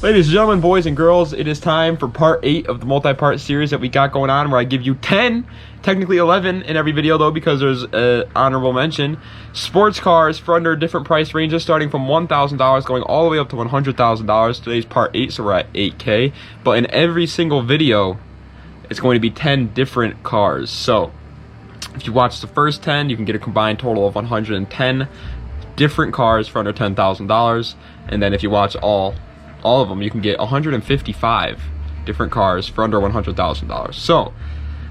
Ladies and gentlemen, boys and girls, it is time for part 8 of the multi-part series that we got going on, where I give you 10, technically 11 in every video though, because there's an honorable mention, sports cars for under different price ranges, starting from $1,000 going all the way up to $100,000. Today's part 8, so we're at 8K. But in every single video, it's going to be 10 different cars. So if you watch the first 10, you can get a combined total of 110 different cars for under $10,000. And then if you watch all of them, you can get 155 different cars for under $100,000. So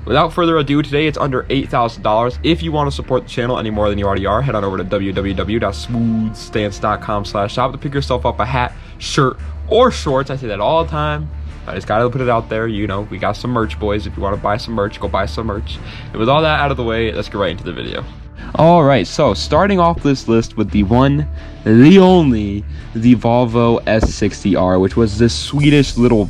without further ado, today it's under $8,000. If you want to support the channel any more than you already are, head on over to www.smoothstance.com/shop to pick yourself up a hat, shirt, or shorts. I say that all the time. I just gotta put it out there. You know, we got some merch, boys. If you want to buy some merch, go buy some merch. And with all that out of the way, let's get right into the video. Alright, so starting off this list with the one, the only, the Volvo S60R, which was this Swedish little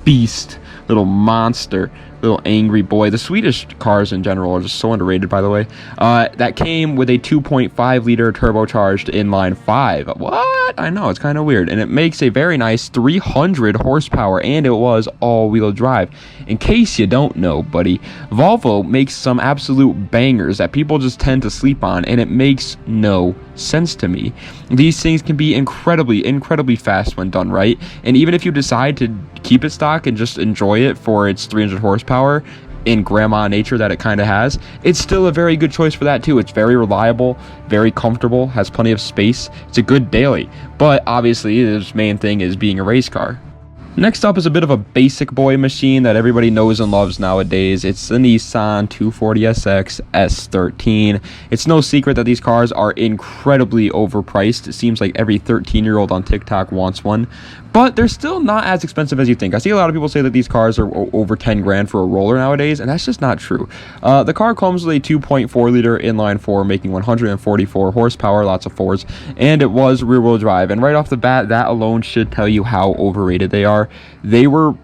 beast, little monster, little angry boy. The Swedish cars in general are just so underrated, by the way. That came with a 2.5 liter turbocharged inline 5. What? I know, it's kind of weird. And it makes a very nice 300 horsepower, and it was all-wheel drive. In case you don't know, buddy, Volvo makes some absolute bangers that people just tend to sleep on, and it makes no sense to me. These things can be incredibly fast when done right, and even if you decide to keep it stock and just enjoy it for its 300 horsepower in grandma nature that it kind of has, it's still a very good choice for that too. It's very reliable, very comfortable, has plenty of space. It's a good daily, but obviously its main thing is being a race car. Next up is a bit of a basic boy machine that everybody knows and loves nowadays. It's the Nissan 240SX S13. It's no secret that these cars are incredibly overpriced. It seems like every 13-year-old on TikTok wants one, but they're still not as expensive as you think. I see a lot of people say that these cars are over 10 grand for a roller nowadays, and that's just not true. The car comes with a 2.4 liter inline 4 making 144 horsepower, lots of fours, and it was rear-wheel drive. And right off the bat, that alone should tell you how overrated they are. They were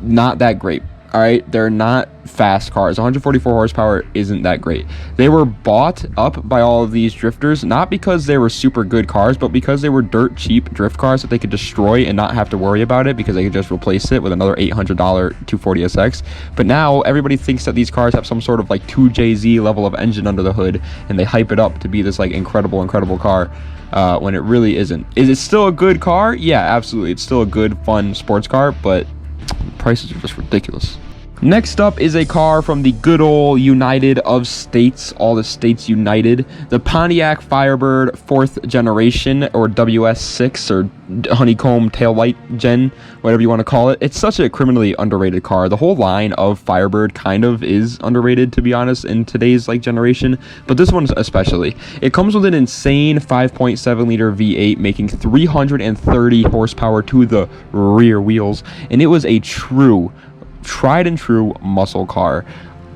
not that great. All right, they're not fast cars. 144 horsepower isn't that great. They were bought up by all of these drifters, not because they were super good cars, but because they were dirt cheap drift cars that they could destroy and not have to worry about it, because they could just replace it with another $800 240SX. But now everybody thinks that these cars have some sort of like 2JZ level of engine under the hood, and they hype it up to be this like incredible car. When it really isn't. Is it still a good car? Yeah, absolutely. It's still a good, fun sports car, but prices are just ridiculous. Next up is a car from the good old United of States, all the states united, the Pontiac Firebird 4th generation, or WS6, or honeycomb taillight gen, whatever you want to call it. It's such a criminally underrated car. The whole line of Firebird kind of is underrated, to be honest, in today's like generation, but this one especially. It comes with an insane 5.7 liter V8 making 330 horsepower to the rear wheels, and it was a tried and true muscle car.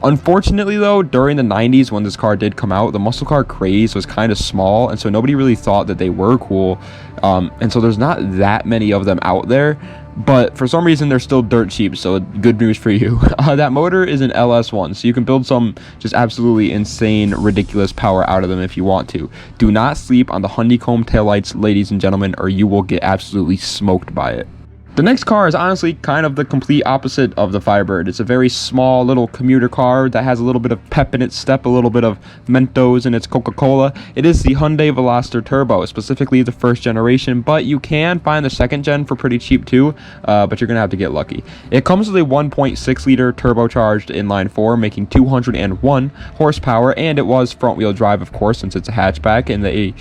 Unfortunately though, during the 90s when this car did come out, the muscle car craze was kind of small, and so nobody really thought that they were cool, and so there's not that many of them out there, but for some reason they're still dirt cheap, so good news for you. That motor is an LS1, so you can build some just absolutely insane, ridiculous power out of them if you want to. Do not sleep on the honeycomb taillights, ladies and gentlemen, or you will get absolutely smoked by it. The next car is honestly kind of the complete opposite of the Firebird. It's a very small little commuter car that has a little bit of pep in its step, a little bit of Mentos in its Coca-Cola. It is the Hyundai Veloster Turbo, specifically the 1st generation, but you can find the 2nd gen for pretty cheap too, but you're going to have to get lucky. It comes with a 1.6 liter turbocharged inline 4 making 201 horsepower, and it was front-wheel drive, of course, since it's a hatchback, and they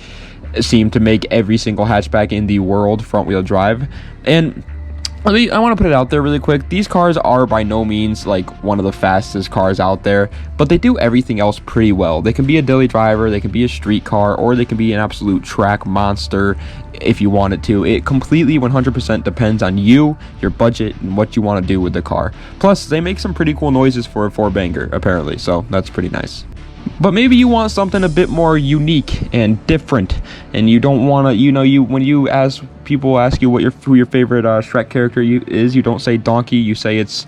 seem to make every single hatchback in the world front-wheel drive. And I want to put it out there really quick. These cars are by no means like one of the fastest cars out there, but they do everything else pretty well. They can be a daily driver, they can be a street car, or they can be an absolute track monster if you want it to. It completely 100% depends on you, your budget, and what you want to do with the car. Plus, they make some pretty cool noises for a 4-banger, apparently, so that's pretty nice. But maybe you want something a bit more unique and different, and you don't want to, when people ask you who your favorite Shrek character is, you don't say Donkey, you say it's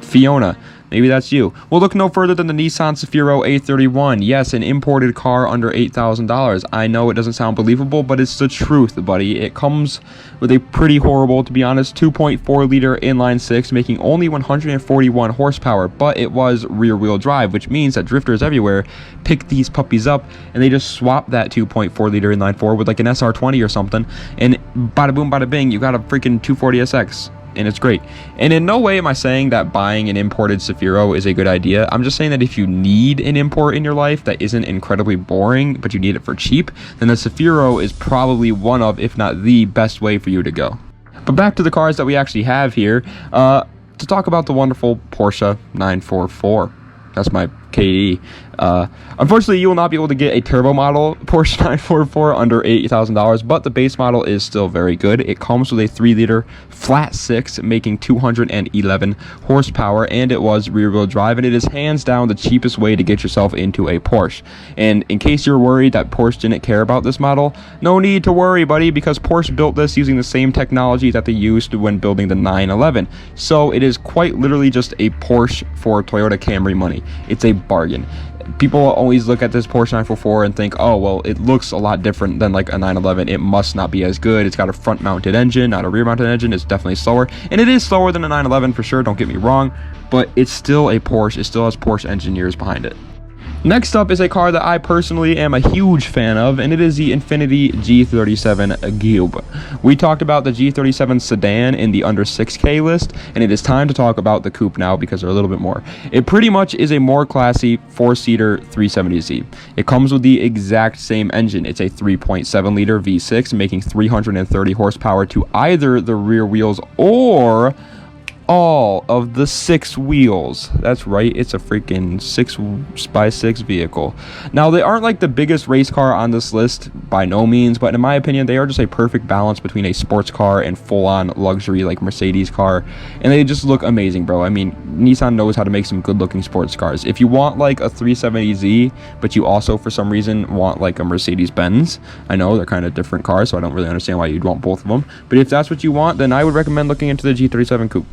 Fiona. maybe that's you. We'll look no further than the Nissan Cefiro A31. Yes, an imported car under $8,000. I know it doesn't sound believable, but it's the truth, buddy. It comes with a pretty horrible, to be honest, 2.4 liter inline six, making only 141 horsepower, but it was rear wheel drive, which means that drifters everywhere pick these puppies up and they just swap that 2.4 liter inline four with like an SR20 or something, and bada boom bada bing, you got a freaking 240 SX. And it's great. And in no way am I saying that buying an imported Cefiro is a good idea. I'm just saying that if you need an import in your life that isn't incredibly boring, but you need it for cheap, then the Cefiro is probably one of, if not the best way for you to go. But back to the cars that we actually have here, to talk about the wonderful Porsche 944. That's my KD. Unfortunately, you will not be able to get a turbo model Porsche 944 under $8,000, but the base model is still very good. It comes with a 3-liter flat six, making 211 horsepower, and it was rear-wheel drive, and it is hands down the cheapest way to get yourself into a Porsche. And in case you're worried that Porsche didn't care about this model, no need to worry, buddy, because Porsche built this using the same technology that they used when building the 911. So it is quite literally just a Porsche for Toyota Camry money. It's a bargain. People always look at this Porsche 944 and think, oh, well, it looks a lot different than like a 911. It must not be as good. It's got a front-mounted engine, not a rear-mounted engine. It's definitely slower. And it is slower than a 911 for sure, don't get me wrong. But it's still a Porsche. It still has Porsche engineers behind it. Next up is a car that I personally am a huge fan of, and it is the Infiniti G37 Coupe. We talked about the G37 sedan in the under 6K list, and it is time to talk about the coupe now because they're a little bit more. It pretty much is a more classy 4-seater 370Z. It comes with the exact same engine. It's a 3.7 liter V6, making 330 horsepower to either the rear wheels or all of the 6 wheels. That's right, it's a freaking 6x6 vehicle. Now, they aren't like the biggest race car on this list by no means, but in my opinion, they are just a perfect balance between a sports car and full-on luxury like Mercedes car, and they just look amazing, bro. I mean, Nissan knows how to make some good-looking sports cars. If you want like a 370Z, but you also for some reason want like a Mercedes-Benz, I know they're kind of different cars, so I don't really understand why you'd want both of them, but if that's what you want, then I would recommend looking into the G37 Coupe.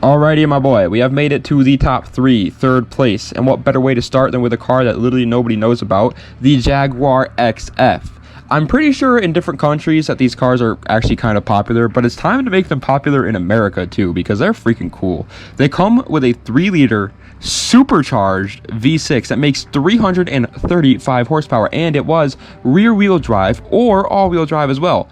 Alrighty, my boy, we have made it to the top 3, third place, and what better way to start than with a car that literally nobody knows about, the Jaguar XF. I'm pretty sure in different countries that these cars are actually kind of popular, but it's time to make them popular in America too, because they're freaking cool. They come with a 3-liter supercharged V6 that makes 335 horsepower, and it was rear-wheel drive or all-wheel drive as well.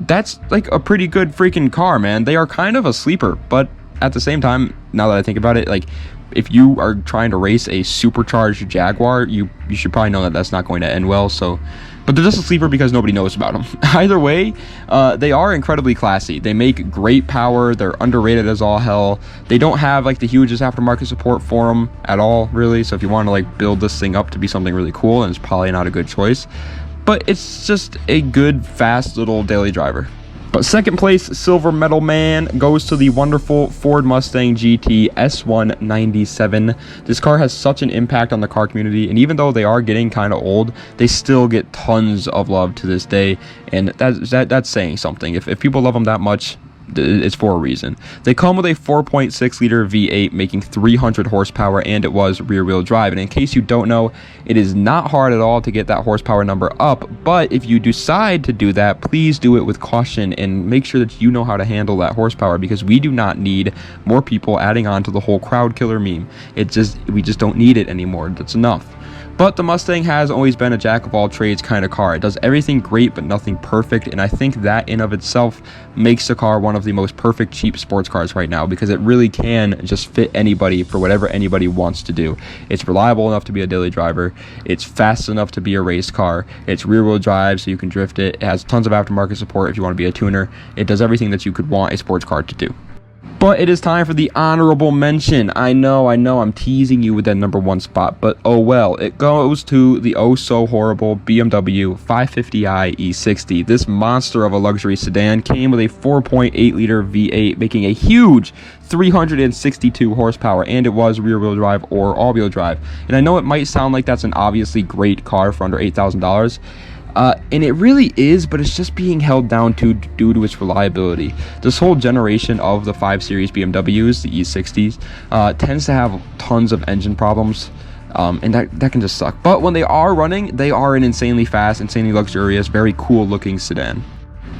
That's like a pretty good freaking car, man. They are kind of a sleeper, but at the same time, now that I think about it, like if you are trying to race a supercharged Jaguar, you should probably know that that's not going to end well. So, but they're just a sleeper because nobody knows about them. Either way, they are incredibly classy. They make great power. They're underrated as all hell. They don't have like the hugest aftermarket support for them at all, really. So if you want to like build this thing up to be something really cool, then it's probably not a good choice. But it's just a good, fast little daily driver. But second place, Silver Medal Man, goes to the wonderful Ford Mustang GT S197. This car has such an impact on the car community, and even though they are getting kind of old, they still get tons of love to this day, and that's saying something. If people love them that much, it's for a reason. They come with a 4.6 liter V8 making 300 horsepower, and it was rear wheel drive. And in case you don't know, it is not hard at all to get that horsepower number up, but if you decide to do that, please do it with caution and make sure that you know how to handle that horsepower, because we do not need more people adding on to the whole crowd killer meme. We just don't need it anymore. That's enough. But the Mustang has always been a jack-of-all-trades kind of car. It does everything great, but nothing perfect, and I think that in of itself makes the car one of the most perfect cheap sports cars right now, because it really can just fit anybody for whatever anybody wants to do. It's reliable enough to be a daily driver. It's fast enough to be a race car. It's rear-wheel drive, so you can drift it. It has tons of aftermarket support if you want to be a tuner. It does everything that you could want a sports car to do. But it is time for the honorable mention. I know, I'm teasing you with that number 1 spot, but oh well. It goes to the oh-so-horrible BMW 550i E60. This monster of a luxury sedan came with a 4.8-liter V8, making a huge 362 horsepower, and it was rear-wheel drive or all-wheel drive. And I know it might sound like that's an obviously great car for under $8,000. And it really is, but it's just being held down due to its reliability. This whole generation of the 5 Series BMWs, the E60s, tends to have tons of engine problems. And that can just suck. But when they are running, they are an insanely fast, insanely luxurious, very cool looking sedan.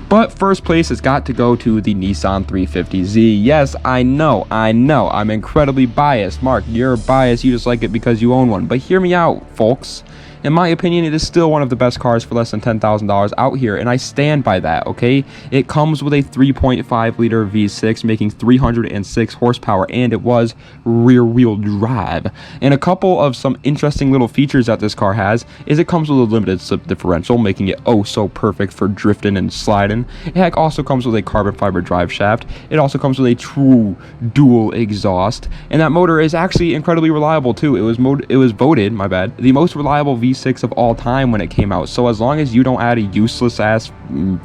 But first place has got to go to the Nissan 350Z. Yes, I know, I'm incredibly biased. Mark, you're biased, you just like it because you own one. But hear me out, folks. In my opinion, it is still one of the best cars for less than $10,000 out here, and I stand by that, okay? It comes with a 3.5 liter V6 making 306 horsepower, and it was rear-wheel drive. And a couple of some interesting little features that this car has is it comes with a limited slip differential, making it oh so perfect for drifting and sliding. It also comes with a carbon fiber drive shaft. It also comes with a true dual exhaust, and that motor is actually incredibly reliable too. It was voted, my bad, the most reliable V6 of all time when it came out. So as long as you don't add a useless ass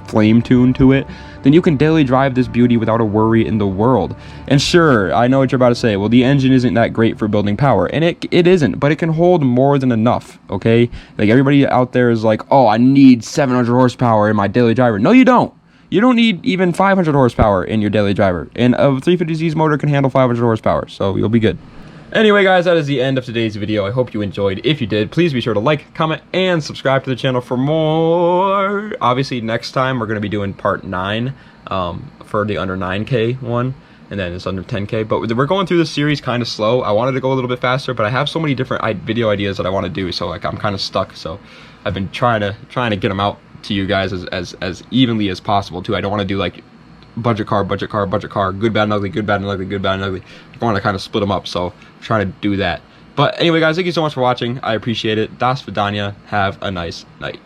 flame tune to it, then you can daily drive this beauty without a worry in the world. And sure, I know what you're about to say, well, the engine isn't that great for building power, and it isn't, but it can hold more than enough, okay? Like, everybody out there is like, oh, I need 700 horsepower in my daily driver. No, you don't. You don't need even 500 horsepower in your daily driver, and a 350Z's motor can handle 500 horsepower, so you'll be good. Anyway, guys, that is the end of today's video. I hope you enjoyed. If you did, please be sure to like, comment, and subscribe to the channel for more. Obviously, next time we're going to be doing part 9 for the under 9K one, and then it's under 10K. But we're going through this series kind of slow. I wanted to go a little bit faster, but I have so many different video ideas that I want to do, so like I'm kind of stuck. So I've been trying to get them out to you guys as evenly as possible too. I don't want to do like budget car, good, bad, and ugly, good, bad, and ugly, good, bad, and ugly. I want to kind of split them up, so I'm trying to do that. But anyway, guys, thank you so much for watching. I appreciate it. Das Vidania. Have a nice night.